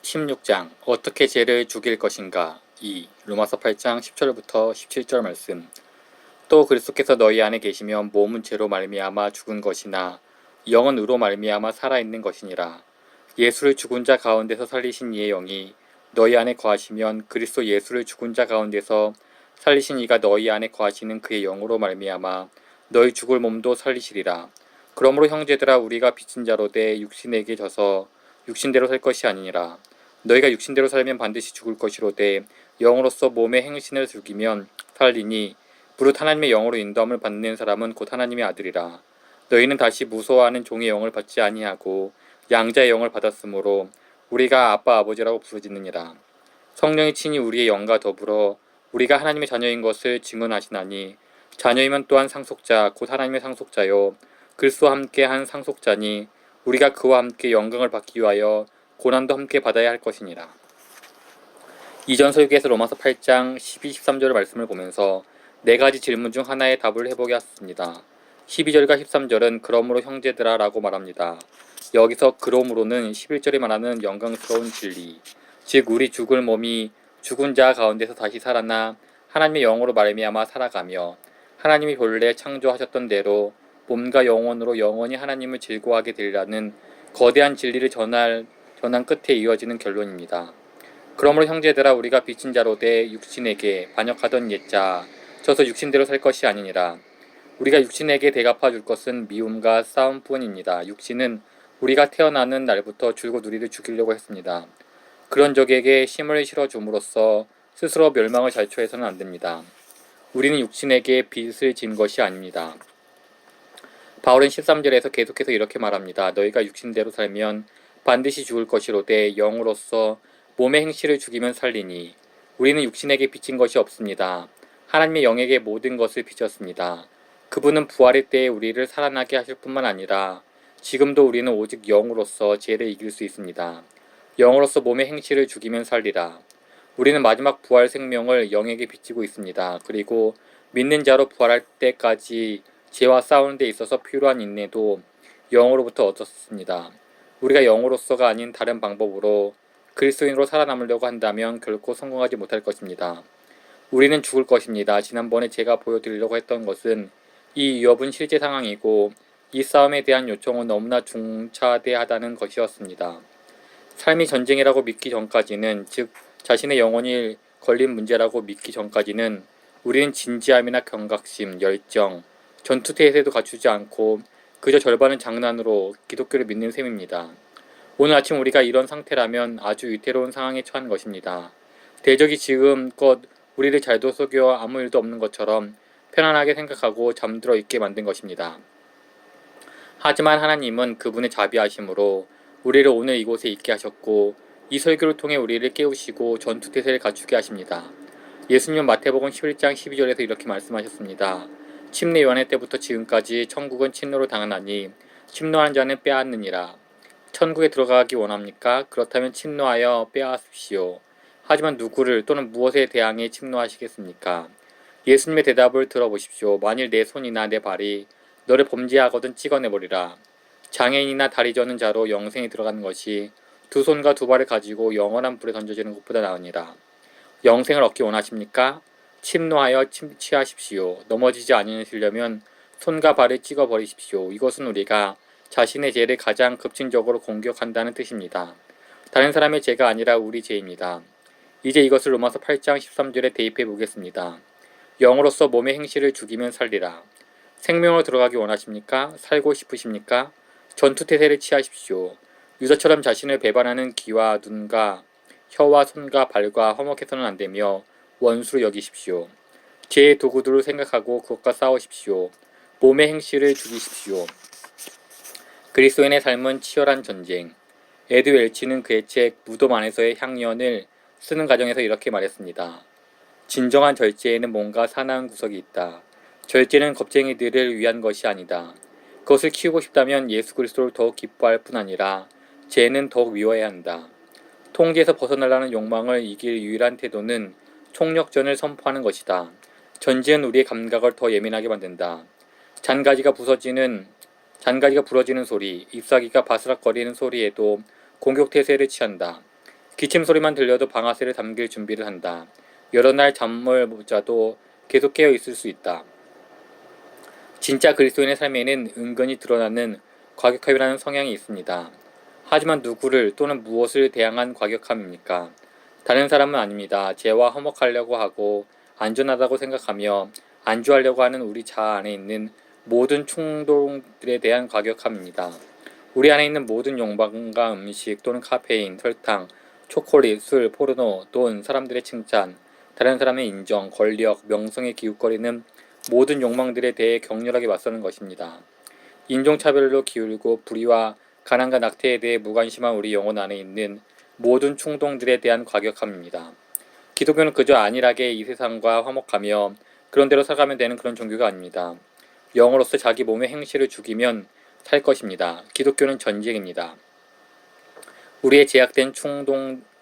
16장 어떻게 죄를 죽일 것인가 2. 로마서 8장 10절부터 17절 말씀. 또 그리스도께서 너희 안에 계시면 몸은 죄로 말미암아 죽은 것이나 영은 의로 말미암아 살아있는 것이니라. 예수를 죽은 자 가운데서 살리신 이의 영이 너희 안에 거하시면 그리스도 예수를 죽은 자 가운데서 살리신 이가 너희 안에 거하시는 그의 영으로 말미암아 너희 죽을 몸도 살리시리라. 그러므로 형제들아, 우리가 빚진 자로 돼 육신에게 져서 육신대로 살 것이 아니니라. 너희가 육신대로 살면 반드시 죽을 것이로되 영으로서 몸의 행신을 죽이면 살리니 무릇 하나님의 영으로 인도함을 받는 사람은 곧 하나님의 아들이라. 너희는 다시 무서워하는 종의 영을 받지 아니하고 양자의 영을 받았으므로 우리가 아빠 아버지라고 부르짖느니라. 성령이 친히 우리의 영과 더불어 우리가 하나님의 자녀인 것을 증언하시나니 자녀이면 또한 상속자 곧 하나님의 상속자요 그리스도와 함께 한 상속자니 우리가 그와 함께 영광을 받기 위하여 고난도 함께 받아야 할 것이니라. 이전 설교에서 로마서 8장 12, 13절의 말씀을 보면서 네 가지 질문 중 하나의 답을 해보겠습니다. 12절과 13절은 그러므로 형제들아 라고 말합니다. 여기서 그러므로는 11절에 말하는 영광스러운 진리, 즉 우리 죽을 몸이 죽은 자 가운데서 다시 살아나 하나님의 영으로 말미암아 살아가며 하나님이 본래 창조하셨던 대로 몸과 영혼으로 영원히 하나님을 즐거워하게 되리라는 거대한 진리를 전한 끝에 이어지는 결론입니다. 그러므로 형제들아, 우리가 빚진 자로 돼 육신에게 반역하던 옛자 져서 육신대로 살 것이 아니니라. 우리가 육신에게 대갚아 줄 것은 미움과 싸움뿐입니다. 육신은 우리가 태어나는 날부터 줄곧 우리를 죽이려고 했습니다. 그런 적에게 힘을 실어줌으로써 스스로 멸망을 자초해서는 안 됩니다. 우리는 육신에게 빚을 진 것이 아닙니다. 바울은 13절에서 계속해서 이렇게 말합니다. 너희가 육신대로 살면 반드시 죽을 것이로되 영으로서 몸의 행실을 죽이면 살리니 우리는 육신에게 빚진 것이 없습니다. 하나님의 영에게 모든 것을 빚었습니다. 그분은 부활의 때에 우리를 살아나게 하실 뿐만 아니라 지금도 우리는 오직 영으로서 죄를 이길 수 있습니다. 영으로서 몸의 행실을 죽이면 살리라. 우리는 마지막 부활 생명을 영에게 빚지고 있습니다. 그리고 믿는 자로 부활할 때까지 죄와 싸우는 데 있어서 필요한 인내도 영으로부터 얻었습니다. 우리가 영으로서가 아닌 다른 방법으로 그리스도인으로 살아남으려고 한다면 결코 성공하지 못할 것입니다. 우리는 죽을 것입니다. 지난번에 제가 보여드리려고 했던 것은 이 위협은 실제 상황이고 이 싸움에 대한 요청은 너무나 중차대하다는 것이었습니다. 삶이 전쟁이라고 믿기 전까지는, 즉 자신의 영혼이 걸린 문제라고 믿기 전까지는 우리는 진지함이나 경각심, 열정, 전투태세도 갖추지 않고 그저 절반은 장난으로 기독교를 믿는 셈입니다. 오늘 아침 우리가 이런 상태라면 아주 위태로운 상황에 처한 것입니다. 대적이 지금껏 우리를 잘도 속여 아무 일도 없는 것처럼 편안하게 생각하고 잠들어 있게 만든 것입니다. 하지만 하나님은 그분의 자비하심으로 우리를 오늘 이곳에 있게 하셨고 이 설교를 통해 우리를 깨우시고 전투태세를 갖추게 하십니다. 예수님은 마태복음 11장 12절에서 이렇게 말씀하셨습니다. 침례 요한의 때부터 지금까지 천국은 침노로 당하나니 침노하는 자는 빼앗느니라. 천국에 들어가기 원합니까? 그렇다면 침노하여 빼앗으십시오. 하지만 누구를 또는 무엇에 대항해 침노하시겠습니까? 예수님의 대답을 들어보십시오. 만일 내 손이나 내 발이 너를 범죄하거든 찍어내버리라. 장애인이나 다리 저는 자로 영생에 들어가는 것이 두 손과 두 발을 가지고 영원한 불에 던져지는 것보다 나으니라. 영생을 얻기 원하십니까? 침노하여 취하십시오. 넘어지지 않으시려면 손과 발을 찍어버리십시오. 이것은 우리가 자신의 죄를 가장 급진적으로 공격한다는 뜻입니다. 다른 사람의 죄가 아니라 우리 죄입니다. 이제 이것을 로마서 8장 13절에 대입해 보겠습니다. 영으로서 몸의 행실을 죽이면 살리라. 생명으로 들어가기 원하십니까? 살고 싶으십니까? 전투태세를 취하십시오. 유다처럼 자신을 배반하는 귀와 눈과 혀와 손과 발과 화목해서는 안되며 원수로 여기십시오. 죄의 도구들을 생각하고 그것과 싸우십시오. 몸의 행실을 죽이십시오. 그리스도인의 삶은 치열한 전쟁. 에드 웰치는 그의 책 무덤 안에서의 향연을 쓰는 과정에서 이렇게 말했습니다. 진정한 절제에는 뭔가 사나운 구석이 있다. 절제는 겁쟁이들을 위한 것이 아니다. 그것을 키우고 싶다면 예수 그리스도를 더욱 기뻐할 뿐 아니라 죄는 더욱 미워해야 한다. 통제에서 벗어나려는 욕망을 이길 유일한 태도는 총력전을 선포하는 것이다. 전쟁은 우리의 감각을 더 예민하게 만든다. 잔가지가 부러지는 소리, 잎사귀가 바스락거리는 소리에도 공격태세를 취한다. 기침 소리만 들려도 방아쇠를 잠길 준비를 한다. 여러 날 잠을 못 자도 계속 깨어 있을 수 있다. 진짜 그리스도인의 삶에는 은근히 드러나는 과격함이라는 성향이 있습니다. 하지만 누구를 또는 무엇을 대항한 과격함입니까? 다른 사람은 아닙니다. 죄와 화목하려고 하고 안전하다고 생각하며 안주하려고 하는 우리 자아 안에 있는 모든 충동들에 대한 과격함입니다. 우리 안에 있는 모든 욕망과 음식 또는 카페인, 설탕, 초콜릿, 술, 포르노, 돈, 사람들의 칭찬, 다른 사람의 인정, 권력, 명성에 기웃거리는 모든 욕망들에 대해 격렬하게 맞서는 것입니다. 인종차별로 기울고 불의와 가난과 낙태에 대해 무관심한 우리 영혼 안에 있는 모든 충동들에 대한 과격함입니다. 기독교는 그저 안일하게 이 세상과 화목하며 그런대로 살아가면 되는 그런 종교가 아닙니다. 영으로서 자기 몸의 행실을 죽이면 살 것입니다. 기독교는 전쟁입니다. 우리의 제약된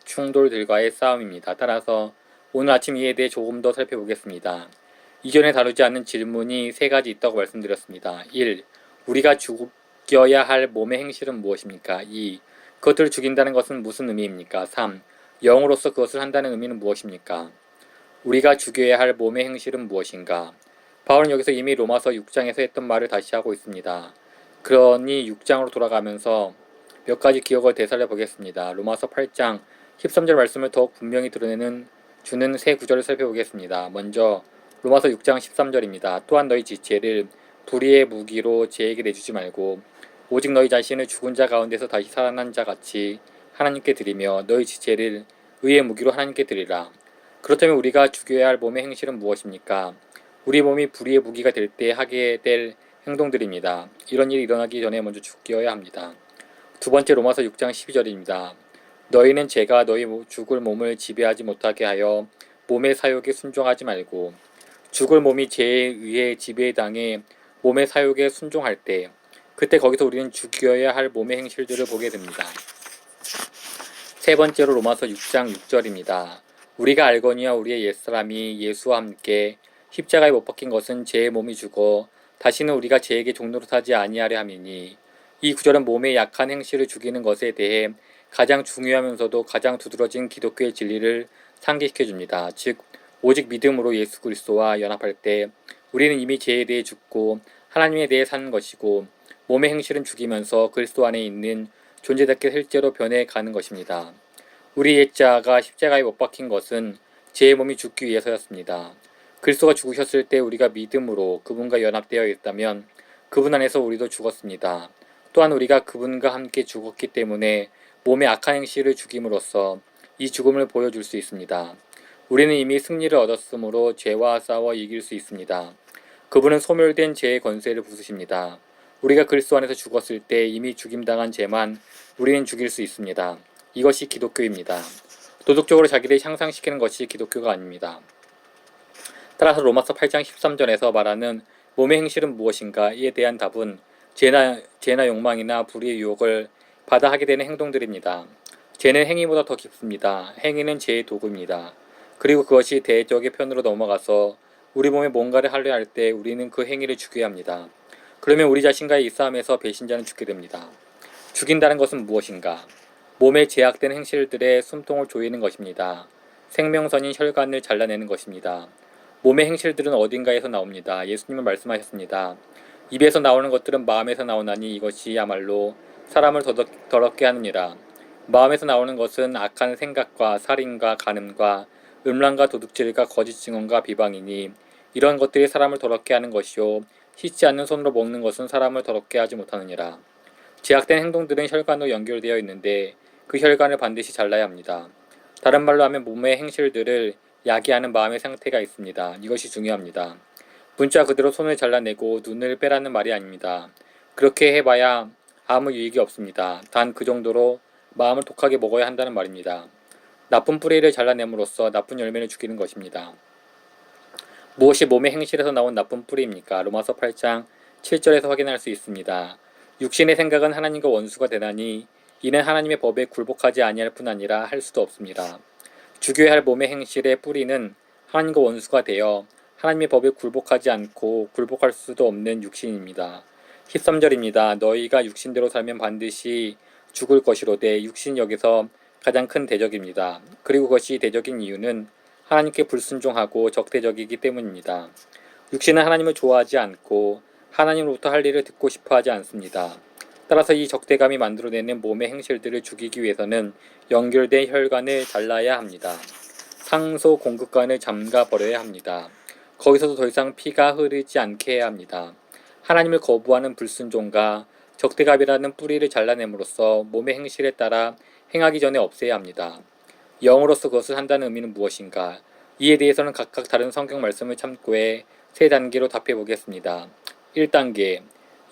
충돌들과의 싸움입니다. 따라서 오늘 아침 이에 대해 조금 더 살펴보겠습니다. 이전에 다루지 않은 질문이 세 가지 있다고 말씀드렸습니다. 1. 우리가 죽여야 할 몸의 행실은 무엇입니까? 2. 그것들을 죽인다는 것은 무슨 의미입니까? 3. 영으로서 그것을 한다는 의미는 무엇입니까? 우리가 죽여야 할 몸의 행실은 무엇인가? 바울은 여기서 이미 로마서 6장에서 했던 말을 다시 하고 있습니다. 그러니 6장으로 돌아가면서 몇 가지 기억을 되살려 보겠습니다. 로마서 8장 13절 말씀을 더욱 분명히 주는 세 구절을 살펴보겠습니다. 먼저 로마서 6장 13절입니다. 또한 너희 지체를 불의의 무기로 죄에게 내주지 말고 오직 너희 자신을 죽은 자 가운데서 다시 살아난 자 같이 하나님께 드리며 너희 지체를 의의 무기로 하나님께 드리라. 그렇다면 우리가 죽여야 할 몸의 행실은 무엇입니까? 우리 몸이 불의의 무기가 될 때 하게 될 행동들입니다. 이런 일이 일어나기 전에 먼저 죽여야 합니다. 두 번째 로마서 6장 12절입니다. 너희는 죄가 너희 죽을 몸을 지배하지 못하게 하여 몸의 사욕에 순종하지 말고 죽을 몸이 죄에 의해 지배에 당해 몸의 사욕에 순종할 때 그때 거기서 우리는 죽여야 할 몸의 행실들을 보게 됩니다. 세 번째로 로마서 6장 6절입니다. 우리가 알거니와 우리의 옛사람이 예수와 함께 십자가에 못 박힌 것은 죄의 몸이 죽어 다시는 우리가 죄에게 종노릇 하지 아니하려 함이니 이 구절은 몸의 약한 행실을 죽이는 것에 대해 가장 중요하면서도 가장 두드러진 기독교의 진리를 상기시켜 줍니다. 즉 오직 믿음으로 예수 그리스도와 연합할 때 우리는 이미 죄에 대해 죽고 하나님에 대해 사는 것이고 몸의 행실은 죽이면서 그리스도 안에 있는 존재답게 실제로 변해가는 것입니다. 우리 옛자가 십자가에 못 박힌 것은 죄의 몸이 죽기 위해서였습니다. 그리스도가 죽으셨을 때 우리가 믿음으로 그분과 연합되어 있다면 그분 안에서 우리도 죽었습니다. 또한 우리가 그분과 함께 죽었기 때문에 몸의 악한 행실을 죽임으로써 이 죽음을 보여줄 수 있습니다. 우리는 이미 승리를 얻었으므로 죄와 싸워 이길 수 있습니다. 그분은 소멸된 죄의 권세를 부수십니다. 우리가 그리스도 안에서 죽었을 때 이미 죽임당한 죄만 우리는 죽일 수 있습니다. 이것이 기독교입니다. 도덕적으로 자기를 향상시키는 것이 기독교가 아닙니다. 따라서 로마서 8장 13절에서 말하는 몸의 행실은 무엇인가 이에 대한 답은 죄나 욕망이나 불의의 유혹을 받아 하게 되는 행동들입니다. 죄는 행위보다 더 깊습니다. 행위는 죄의 도구입니다. 그리고 그것이 대적의 편으로 넘어가서 우리 몸에 뭔가를 하려 할 때 우리는 그 행위를 죽여야 합니다. 그러면 우리 자신과의 이 싸움에서 배신자는 죽게 됩니다. 죽인다는 것은 무엇인가? 몸에 제약된 행실들의 숨통을 조이는 것입니다. 생명선인 혈관을 잘라내는 것입니다. 몸의 행실들은 어딘가에서 나옵니다. 예수님은 말씀하셨습니다. 입에서 나오는 것들은 마음에서 나오나니 이것이야말로 사람을 더럽게 하느니라. 마음에서 나오는 것은 악한 생각과 살인과 간음과 음란과 도둑질과 거짓 증언과 비방이니 이런 것들이 사람을 더럽게 하는 것이요 씻지 않는 손으로 먹는 것은 사람을 더럽게 하지 못하느니라. 제약된 행동들은 혈관으로 연결되어 있는데 그 혈관을 반드시 잘라야 합니다. 다른 말로 하면 몸의 행실들을 야기하는 마음의 상태가 있습니다. 이것이 중요합니다. 문자 그대로 손을 잘라내고 눈을 빼라는 말이 아닙니다. 그렇게 해봐야 아무 유익이 없습니다. 단 그 정도로 마음을 독하게 먹어야 한다는 말입니다. 나쁜 뿌리를 잘라냄으로써 나쁜 열매를 죽이는 것입니다. 무엇이 몸의 행실에서 나온 나쁜 뿌리입니까? 로마서 8장 7절에서 확인할 수 있습니다. 육신의 생각은 하나님과 원수가 되나니 이는 하나님의 법에 굴복하지 아니할 뿐 아니라 할 수도 없습니다. 죽여야 할 몸의 행실의 뿌리는 하나님과 원수가 되어 하나님의 법에 굴복하지 않고 굴복할 수도 없는 육신입니다. 13절입니다. 너희가 육신대로 살면 반드시 죽을 것이로되 육신 여기서 가장 큰 대적입니다. 그리고 그것이 대적인 이유는 하나님께 불순종하고 적대적이기 때문입니다. 육신은 하나님을 좋아하지 않고 하나님으로부터 할 일을 듣고 싶어 하지 않습니다. 따라서 이 적대감이 만들어내는 몸의 행실들을 죽이기 위해서는 연결된 혈관을 잘라야 합니다. 상소 공급관을 잠가 버려야 합니다. 거기서도 더 이상 피가 흐르지 않게 해야 합니다. 하나님을 거부하는 불순종과 적대감이라는 뿌리를 잘라냄으로써 몸의 행실에 따라 행하기 전에 없애야 합니다. 영으로서 그것을 한다는 의미는 무엇인가? 이에 대해서는 각각 다른 성경 말씀을 참고해 세 단계로 답해 보겠습니다. 1단계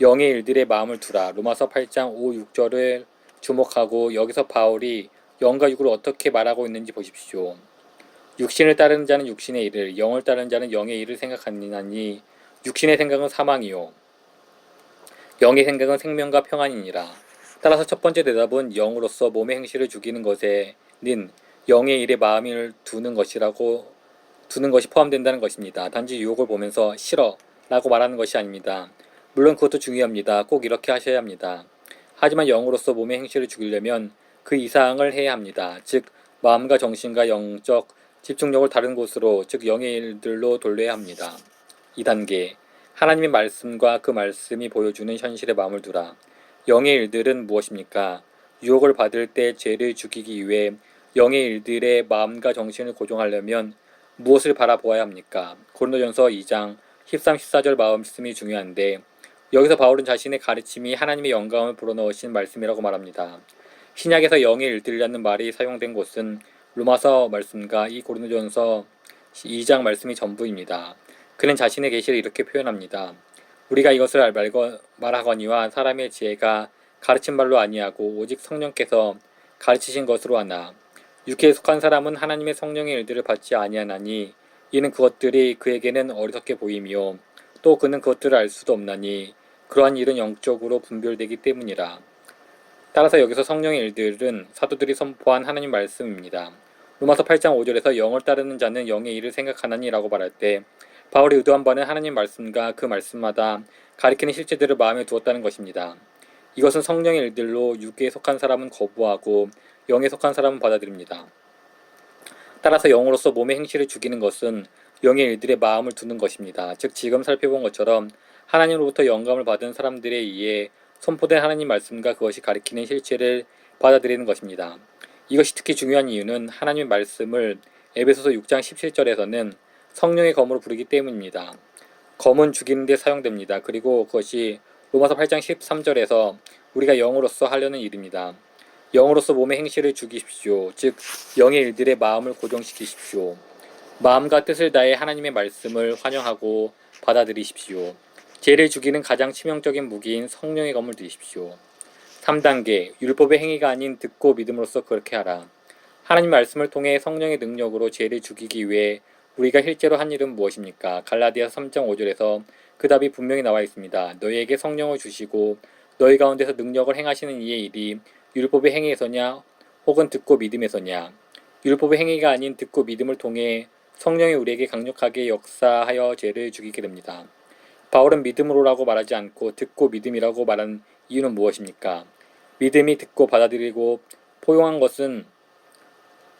영의 일들의 마음을 두라. 로마서 8장 5, 6절을 주목하고 여기서 바울이 영과 육을 어떻게 말하고 있는지 보십시오. 육신을 따르는 자는 육신의 일을, 영을 따르는 자는 영의 일을 생각하니 육신의 생각은 사망이요 영의 생각은 생명과 평안이니라. 따라서 첫 번째 대답은 영으로서 몸의 행실을 죽이는 것에는 영의 일에 마음을 두는 것이 포함된다는 것입니다. 단지 유혹을 보면서 싫어 라고 말하는 것이 아닙니다. 물론 그것도 중요합니다. 꼭 이렇게 하셔야 합니다. 하지만 영으로서 몸의 행실을 죽이려면 그 이상을 해야 합니다. 즉 마음과 정신과 영적 집중력을 다른 곳으로, 즉 영의 일들로 돌려야 합니다. 2단계 하나님의 말씀과 그 말씀이 보여주는 현실에 마음을 두라. 영의 일들은 무엇입니까? 유혹을 받을 때 죄를 죽이기 위해 영의 일들의 마음과 정신을 고정하려면 무엇을 바라보아야 합니까? 고린도전서 2장 13, 14절 말씀이 중요한데 여기서 바울은 자신의 가르침이 하나님의 영감을 불어넣으신 말씀이라고 말합니다. 신약에서 영의 일들이라는 말이 사용된 곳은 로마서 말씀과 이 고린도전서 2장 말씀이 전부입니다. 그는 자신의 계시를 이렇게 표현합니다. 우리가 이것을 말하거니와 사람의 지혜가 가르친 말로 아니하고 오직 성령께서 가르치신 것으로 하나. 육체에 속한 사람은 하나님의 성령의 일들을 받지 아니하나니 이는 그것들이 그에게는 어리석게 보이며 또 그는 그것들을 알 수도 없나니 그러한 일은 영적으로 분별되기 때문이라. 따라서 여기서 성령의 일들은 사도들이 선포한 하나님 말씀입니다. 로마서 8장 5절에서 영을 따르는 자는 영의 일을 생각하나니 라고 말할 때 바울이 의도한 바는 하나님 말씀과 그 말씀마다 가리키는 실체들을 마음에 두었다는 것입니다. 이것은 성령의 일들로 육에 속한 사람은 거부하고 영에 속한 사람은 받아들입니다. 따라서 영으로서 몸의 행실을 죽이는 것은 영의 일들의 마음을 두는 것입니다. 즉 지금 살펴본 것처럼 하나님으로부터 영감을 받은 사람들에 의해 선포된 하나님 말씀과 그것이 가리키는 실체를 받아들이는 것입니다. 이것이 특히 중요한 이유는 하나님의 말씀을 에베소서 6장 17절에서는 성령의 검으로 부르기 때문입니다. 검은 죽이는 데 사용됩니다. 그리고 그것이 로마서 8장 13절에서 우리가 영으로서 하려는 일입니다. 영으로서 몸의 행실을 죽이십시오. 즉 영의 일들의 마음을 고정시키십시오. 마음과 뜻을 다해 하나님의 말씀을 환영하고 받아들이십시오. 죄를 죽이는 가장 치명적인 무기인 성령의 검을 드십시오. 3단계 율법의 행위가 아닌 듣고 믿음으로써 그렇게 하라. 하나님 말씀을 통해 성령의 능력으로 죄를 죽이기 위해 우리가 실제로 한 일은 무엇입니까? 갈라디아서 3장 5절에서 그 답이 분명히 나와 있습니다. 너희에게 성령을 주시고 너희 가운데서 능력을 행하시는 이의 일이 율법의 행위에서냐 혹은 듣고 믿음에서냐. 율법의 행위가 아닌 듣고 믿음을 통해 성령이 우리에게 강력하게 역사하여 죄를 죽이게 됩니다. 바울은 믿음으로라고 말하지 않고 듣고 믿음이라고 말한 이유는 무엇입니까? 믿음이 듣고 받아들이고 포용한 것은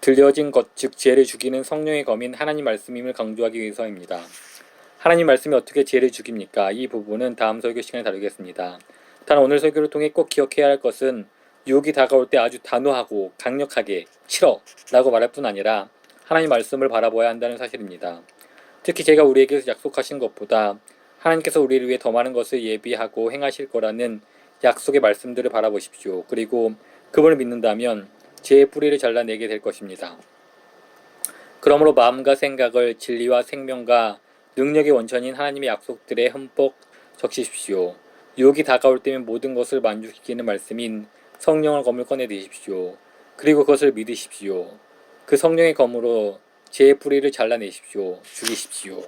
들려진 것, 즉 죄를 죽이는 성령의 검인 하나님 말씀임을 강조하기 위해서입니다. 하나님 말씀이 어떻게 죄를 죽입니까? 이 부분은 다음 설교 시간에 다루겠습니다. 단 오늘 설교를 통해 꼭 기억해야 할 것은 유혹이 다가올 때 아주 단호하고 강력하게 싫어 라고 말할 뿐 아니라 하나님 말씀을 바라보아야 한다는 사실입니다. 특히 제가 우리에게 약속하신 것보다 하나님께서 우리를 위해 더 많은 것을 예비하고 행하실 거라는 약속의 말씀들을 바라보십시오. 그리고 그분을 믿는다면 죄의 뿌리를 잘라내게 될 것입니다. 그러므로 마음과 생각을 진리와 생명과 능력의 원천인 하나님의 약속들에 흠뻑 적시십시오. 유혹이 다가올 때면 모든 것을 만족시키는 말씀인 성령을 검을 꺼내 드십시오. 그리고 그것을 믿으십시오. 그 성령의 검으로 죄의 뿌리를 잘라내십시오. 죽이십시오.